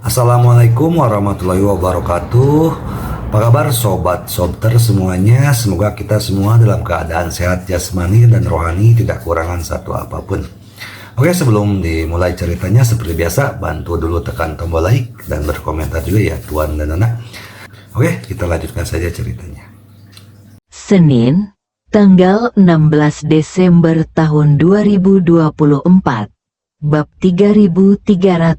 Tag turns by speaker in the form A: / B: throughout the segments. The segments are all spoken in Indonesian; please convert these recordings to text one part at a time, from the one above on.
A: Assalamualaikum warahmatullahi wabarakatuh. Apa kabar sobat sobter semuanya? Semoga kita semua dalam keadaan sehat jasmani dan rohani, tidak kurangan satu apapun. Oke, sebelum dimulai ceritanya seperti biasa, bantu dulu tekan tombol like dan berkomentar juga ya Tuan dan Anak. Oke, kita lanjutkan saja ceritanya.
B: Senin, tanggal 16 Desember tahun 2024. Bab 3340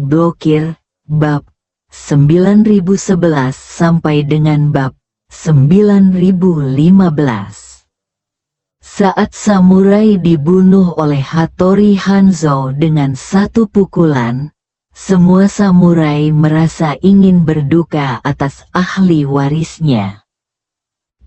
B: blokir, bab 9011 sampai dengan bab 9015. Saat samurai dibunuh oleh Hattori Hanzo dengan satu pukulan, semua samurai merasa ingin berduka atas ahli warisnya.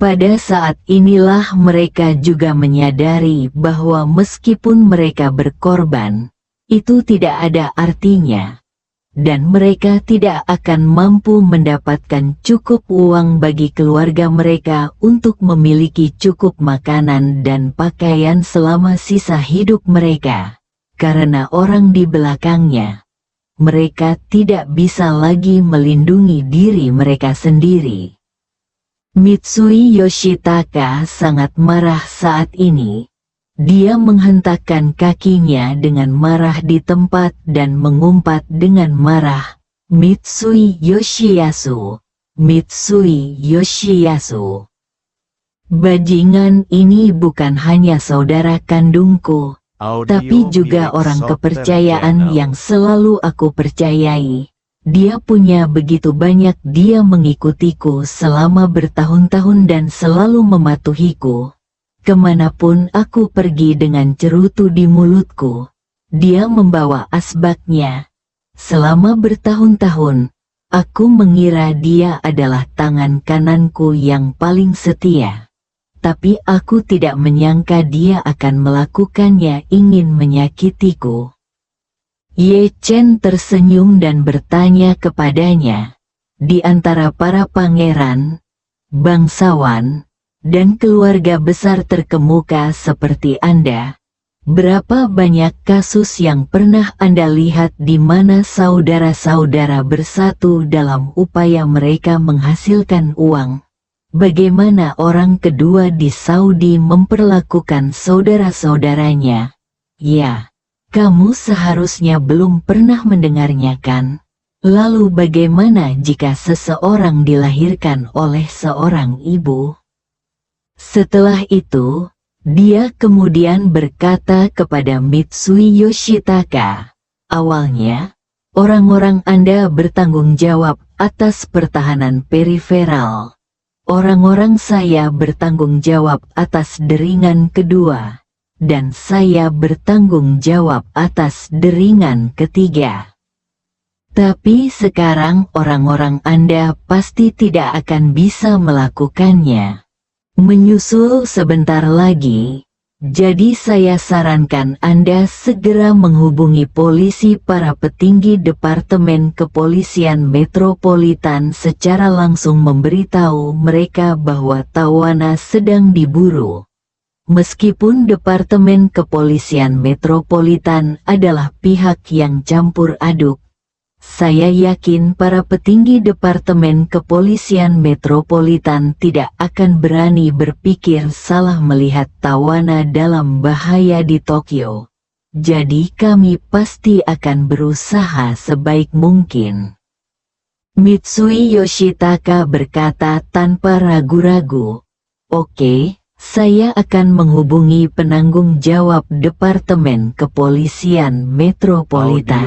B: Pada saat inilah mereka juga menyadari bahwa meskipun mereka berkorban, itu tidak ada artinya, dan mereka tidak akan mampu mendapatkan cukup uang bagi keluarga mereka untuk memiliki cukup makanan dan pakaian selama sisa hidup mereka, karena orang di belakangnya. Mereka tidak bisa lagi melindungi diri mereka sendiri. Mitsui Yoshitaka sangat marah saat ini. Dia menghentakkan kakinya dengan marah di tempat dan mengumpat dengan marah, "Mitsui Yoshiyasu! Mitsui Yoshiyasu! Bajingan ini bukan hanya saudara kandungku, tapi juga orang kepercayaan yang selalu aku percayai. Dia punya begitu banyak, dia mengikutiku selama bertahun-tahun dan selalu mematuhiku. Kemanapun aku pergi dengan cerutu di mulutku, dia membawa asbaknya. Selama bertahun-tahun, aku mengira dia adalah tangan kananku yang paling setia. Tapi aku tidak menyangka dia akan melakukannya, ingin menyakitiku." Ye Chen tersenyum dan bertanya kepadanya, "Di antara para pangeran, bangsawan, dan keluarga besar terkemuka seperti Anda, berapa banyak kasus yang pernah Anda lihat di mana saudara-saudara bersatu dalam upaya mereka menghasilkan uang? Bagaimana orang kedua di Saudi memperlakukan saudara-saudaranya? Ya, kamu seharusnya belum pernah mendengarnya kan? Lalu bagaimana jika seseorang dilahirkan oleh seorang ibu?" Setelah itu, dia kemudian berkata kepada Mitsui Yoshitaka, "Awalnya, orang-orang Anda bertanggung jawab atas pertahanan periferal. Orang-orang saya bertanggung jawab atas deringan kedua. Dan saya bertanggung jawab atas deringan ketiga. Tapi sekarang orang-orang Anda pasti tidak akan bisa melakukannya. Menyusul sebentar lagi, jadi saya sarankan Anda segera menghubungi polisi, para petinggi Departemen Kepolisian Metropolitan secara langsung, memberitahu mereka bahwa tawanan sedang diburu. Meskipun Departemen Kepolisian Metropolitan adalah pihak yang campur aduk, saya yakin para petinggi Departemen Kepolisian Metropolitan tidak akan berani berpikir salah melihat tawanan dalam bahaya di Tokyo. Jadi kami pasti akan berusaha sebaik mungkin." Mitsui Yoshitaka berkata tanpa ragu-ragu, "Oke. Saya akan menghubungi penanggung jawab Departemen Kepolisian Metropolitan."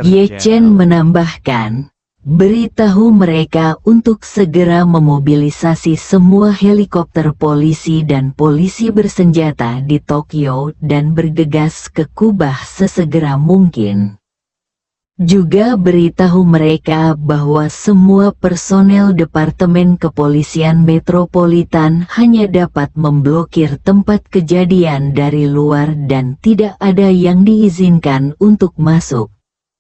B: Ye Chen menambahkan, "Beritahu mereka untuk segera memobilisasi semua helikopter polisi dan polisi bersenjata di Tokyo dan bergegas ke Kubah sesegera mungkin. Juga beritahu mereka bahwa semua personel Departemen Kepolisian Metropolitan hanya dapat memblokir tempat kejadian dari luar dan tidak ada yang diizinkan untuk masuk.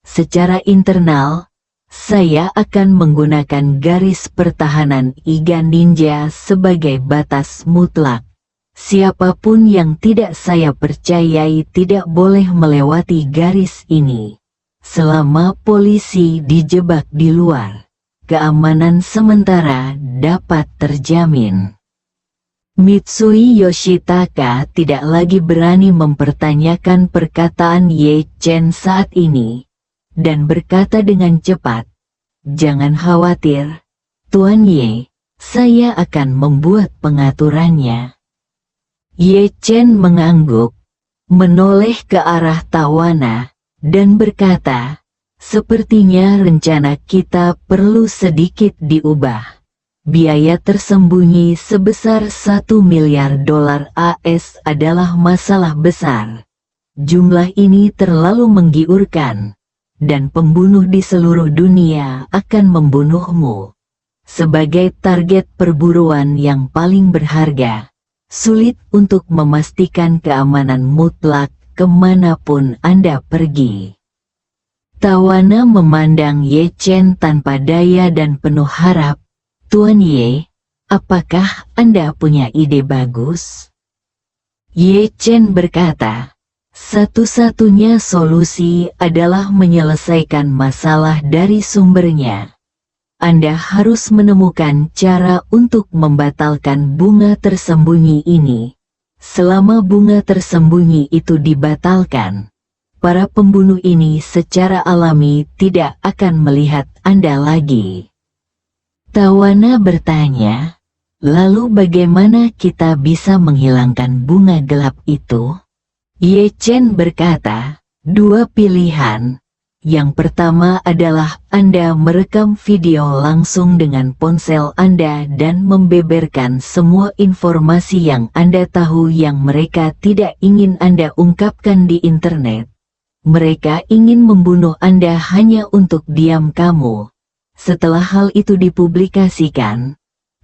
B: Secara internal, saya akan menggunakan garis pertahanan Iga Ninja sebagai batas mutlak. Siapapun yang tidak saya percayai tidak boleh melewati garis ini. Selama polisi dijebak di luar, keamanan sementara dapat terjamin. Mitsui Yoshitaka tidak lagi berani mempertanyakan perkataan Ye Chen saat ini, dan berkata dengan cepat, "Jangan khawatir, Tuan Ye, saya akan membuat pengaturannya." Ye Chen mengangguk, menoleh ke arah Tawana, dan berkata, "Sepertinya rencana kita perlu sedikit diubah. Biaya tersembunyi sebesar $1 miliar AS adalah masalah besar. Jumlah ini terlalu menggiurkan, dan pembunuh di seluruh dunia akan membunuhmu. Sebagai target perburuan yang paling berharga, sulit untuk memastikan keamanan mutlak kemanapun Anda pergi." Tawana memandang Ye Chen tanpa daya dan penuh harap. "Tuan Ye, apakah Anda punya ide bagus?" Ye Chen berkata, "Satu-satunya solusi adalah menyelesaikan masalah dari sumbernya. Anda harus menemukan cara untuk membatalkan bunga tersembunyi ini. Selama bunga tersembunyi itu dibatalkan, para pembunuh ini secara alami tidak akan melihat Anda lagi." Tawana bertanya, "Lalu bagaimana kita bisa menghilangkan bunga gelap itu?" Ye Chen berkata, "Dua pilihan. Yang pertama adalah Anda merekam video langsung dengan ponsel Anda dan membeberkan semua informasi yang Anda tahu yang mereka tidak ingin Anda ungkapkan di internet. Mereka ingin membunuh Anda hanya untuk diam kamu. Setelah hal itu dipublikasikan,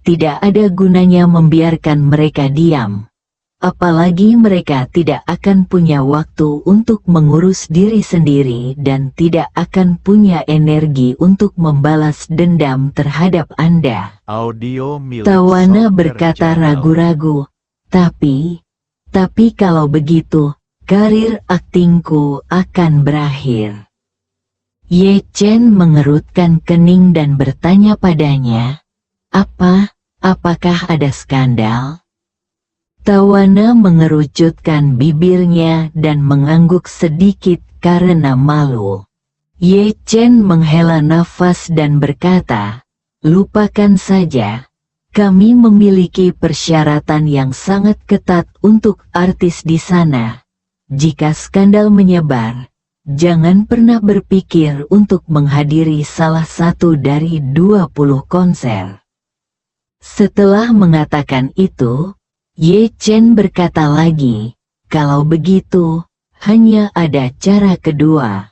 B: tidak ada gunanya membiarkan mereka diam. Apalagi mereka tidak akan punya waktu untuk mengurus diri sendiri dan tidak akan punya energi untuk membalas dendam terhadap Anda."
C: Audio milik
B: Tawana
C: Soccer
B: berkata
C: Channel.
B: ragu-ragu, Tapi kalau begitu, karir aktingku akan berakhir." Ye Chen mengerutkan kening dan bertanya padanya, Apakah ada skandal?" Tawana mengerucutkan bibirnya dan mengangguk sedikit karena malu. Ye Chen menghela nafas dan berkata, "Lupakan saja. Kami memiliki persyaratan yang sangat ketat untuk artis di sana. Jika skandal menyebar, jangan pernah berpikir untuk menghadiri salah satu dari 20 konser." Setelah mengatakan itu, Ye Chen berkata lagi, "Kalau begitu, hanya ada cara kedua."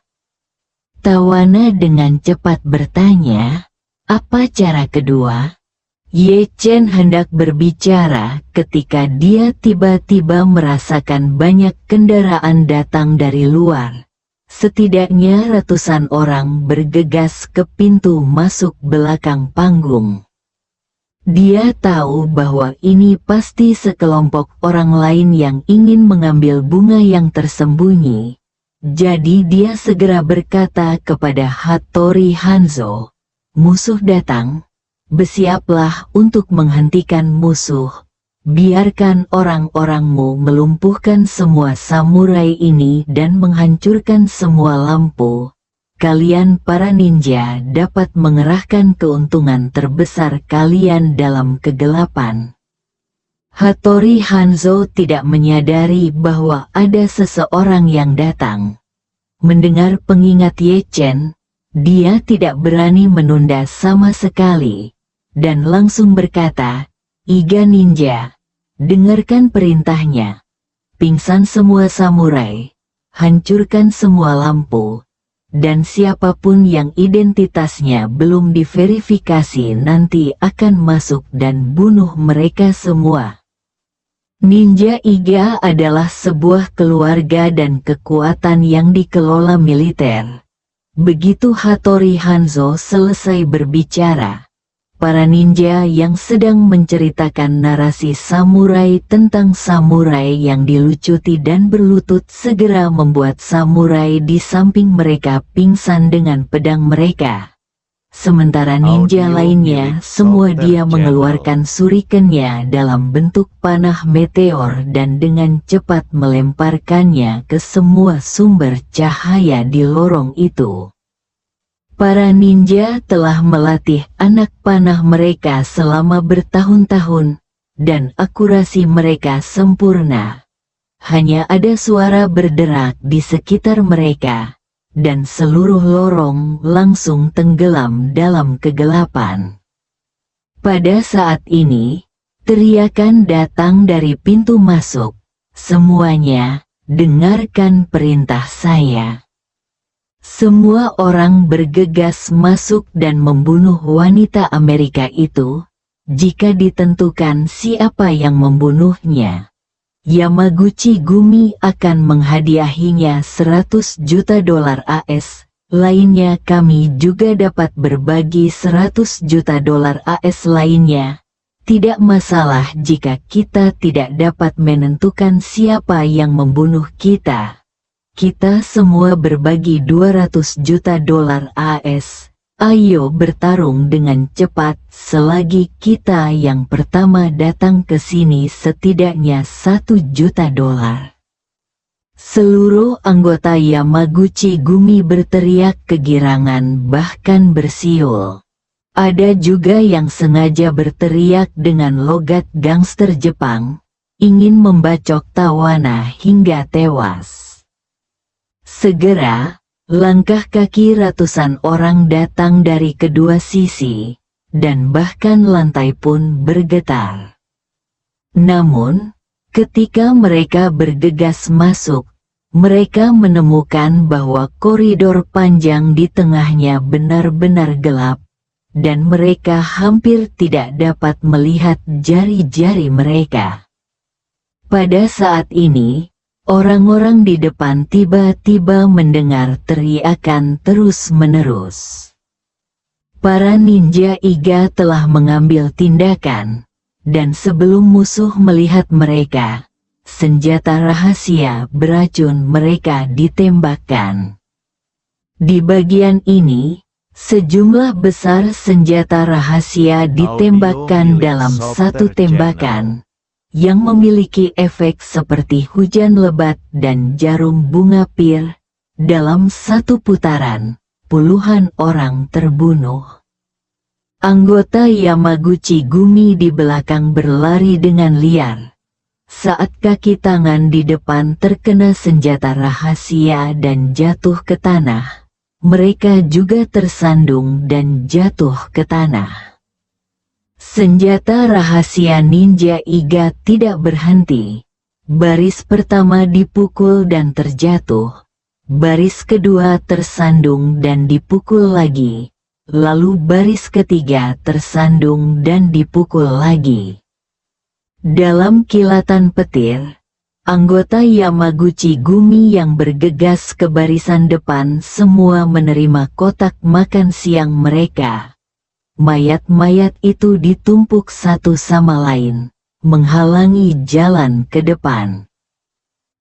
B: Tawana dengan cepat bertanya, "Apa cara kedua?" Ye Chen hendak berbicara ketika dia tiba-tiba merasakan banyak kendaraan datang dari luar. Setidaknya ratusan orang bergegas ke pintu masuk belakang panggung. Dia tahu bahwa ini pasti sekelompok orang lain yang ingin mengambil bunga yang tersembunyi. Jadi dia segera berkata kepada Hattori Hanzo, "Musuh datang, bersiaplah untuk menghentikan musuh. Biarkan orang-orangmu melumpuhkan semua samurai ini dan menghancurkan semua lampu. Kalian para ninja dapat mengerahkan keuntungan terbesar kalian dalam kegelapan." Hattori Hanzo tidak menyadari bahwa ada seseorang yang datang. Mendengar pengingat Ye Chen, dia tidak berani menunda sama sekali, dan langsung berkata, "Iga ninja, dengarkan perintahnya. Pingsan semua samurai, hancurkan semua lampu. Dan siapapun yang identitasnya belum diverifikasi nanti akan masuk dan bunuh mereka semua." Ninja Iga adalah sebuah keluarga dan kekuatan yang dikelola militer. Begitu Hattori Hanzo selesai berbicara, para ninja yang sedang menceritakan narasi samurai tentang samurai yang dilucuti dan berlutut segera membuat samurai di samping mereka pingsan dengan pedang mereka. Sementara ninja lainnya, semua dia mengeluarkan shurikennya dalam bentuk panah meteor dan dengan cepat melemparkannya ke semua sumber cahaya di lorong itu. Para ninja telah melatih anak panah mereka selama bertahun-tahun, dan akurasi mereka sempurna. Hanya ada suara berderak di sekitar mereka, dan seluruh lorong langsung tenggelam dalam kegelapan. Pada saat ini, teriakan datang dari pintu masuk. Semuanya, dengarkan perintah saya. Semua orang bergegas masuk dan membunuh wanita Amerika itu, jika ditentukan siapa yang membunuhnya. Yamaguchi Gumi akan menghadiahinya 100 juta dolar AS, lainnya kami juga dapat berbagi 100 juta dolar AS lainnya. Tidak masalah jika kita tidak dapat menentukan siapa yang membunuh kita. Kita semua berbagi 200 juta dolar AS. Ayo bertarung dengan cepat selagi kita yang pertama datang ke sini setidaknya 1 juta dolar. Seluruh anggota Yamaguchi Gumi berteriak kegirangan bahkan bersiul. Ada juga yang sengaja berteriak dengan logat gangster Jepang, ingin membacok Tawana hingga tewas. Segera, langkah kaki ratusan orang datang dari kedua sisi, dan bahkan lantai pun bergetar. Namun, ketika mereka bergegas masuk, mereka menemukan bahwa koridor panjang di tengahnya benar-benar gelap, dan mereka hampir tidak dapat melihat jari-jari mereka. Pada saat ini, orang-orang di depan tiba-tiba mendengar teriakan terus-menerus. Para ninja Iga telah mengambil tindakan, dan sebelum musuh melihat mereka, senjata rahasia beracun mereka ditembakkan. Di bagian ini, sejumlah besar senjata rahasia ditembakkan dalam satu tembakan, yang memiliki efek seperti hujan lebat dan jarum bunga pir. Dalam satu putaran, puluhan orang terbunuh. Anggota Yamaguchi Gumi di belakang berlari dengan liar. Saat kaki tangan di depan terkena senjata rahasia dan jatuh ke tanah, mereka juga tersandung dan jatuh ke tanah. Senjata rahasia ninja Iga tidak berhenti. Baris pertama dipukul dan terjatuh. Baris kedua tersandung dan dipukul lagi. Lalu baris ketiga tersandung dan dipukul lagi. Dalam kilatan petir, anggota Yamaguchi Gumi yang bergegas ke barisan depan semua menerima kotak makan siang mereka. Mayat-mayat itu ditumpuk satu sama lain, menghalangi jalan ke depan.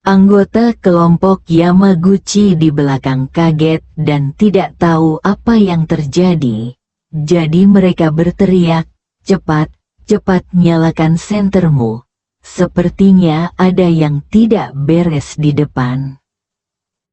B: Anggota kelompok Yamaguchi di belakang kaget dan tidak tahu apa yang terjadi. Jadi mereka berteriak, "Cepat, cepat nyalakan sentermu. Sepertinya ada yang tidak beres di depan."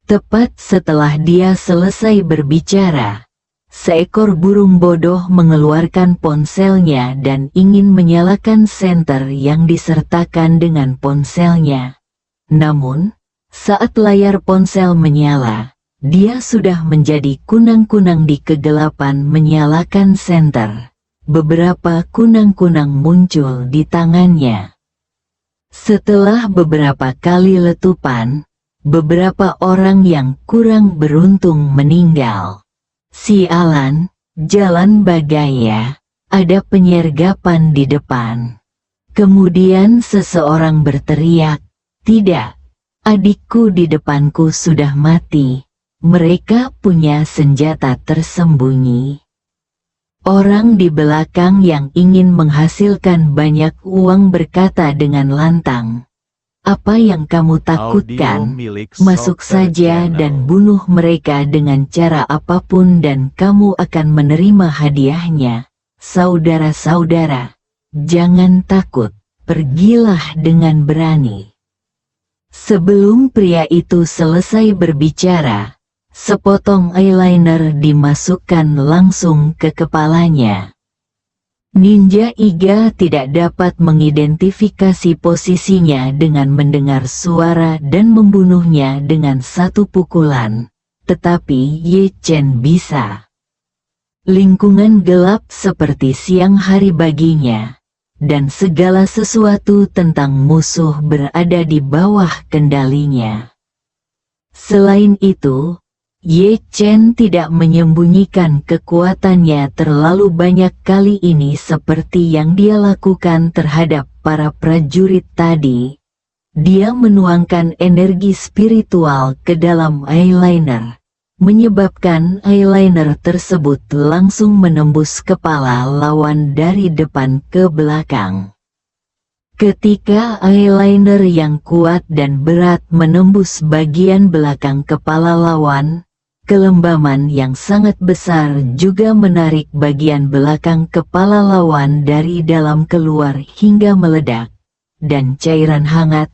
B: Tepat setelah dia selesai berbicara, seekor burung bodoh mengeluarkan ponselnya dan ingin menyalakan senter yang disertakan dengan ponselnya. Namun, saat layar ponsel menyala, dia sudah menjadi kunang-kunang di kegelapan menyalakan senter. Beberapa kunang-kunang muncul di tangannya. Setelah beberapa kali letupan, beberapa orang yang kurang beruntung meninggal. Sialan, jalan bagaya, ada penyergapan di depan. Kemudian seseorang berteriak, "Tidak, adikku di depanku sudah mati. Mereka punya senjata tersembunyi." Orang di belakang yang ingin menghasilkan banyak uang berkata dengan lantang, "Apa yang kamu takutkan? Masuk saja dan bunuh mereka dengan cara apapun dan kamu akan menerima hadiahnya." Saudara-saudara, jangan takut, pergilah dengan berani. Sebelum pria itu selesai berbicara, sepotong eyeliner dimasukkan langsung ke kepalanya. Ninja Iga tidak dapat mengidentifikasi posisinya dengan mendengar suara dan membunuhnya dengan satu pukulan, tetapi Ye Chen bisa. Lingkungan gelap seperti siang hari baginya, dan segala sesuatu tentang musuh berada di bawah kendalinya. Selain itu, Ye Chen tidak menyembunyikan kekuatannya terlalu banyak kali ini seperti yang dia lakukan terhadap para prajurit tadi. Dia menuangkan energi spiritual ke dalam eyeliner, menyebabkan eyeliner tersebut langsung menembus kepala lawan dari depan ke belakang. Ketika eyeliner yang kuat dan berat menembus bagian belakang kepala lawan, kelembaman yang sangat besar juga menarik bagian belakang kepala lawan dari dalam keluar hingga meledak, dan cairan hangat,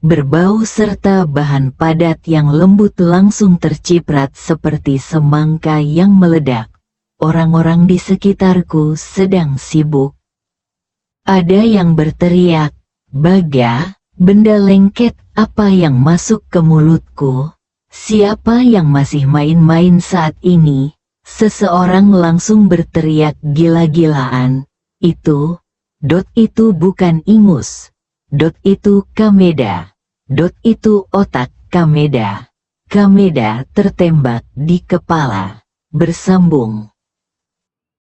B: berbau serta bahan padat yang lembut langsung terciprat seperti semangka yang meledak. Orang-orang di sekitarku sedang sibuk. Ada yang berteriak, "Baga, benda lengket apa yang masuk ke mulutku? Siapa yang masih main-main saat ini?" Seseorang langsung berteriak gila-gilaan, "Itu bukan ingus. Itu Kameda. Itu otak Kameda." Kameda tertembak di kepala. Bersambung.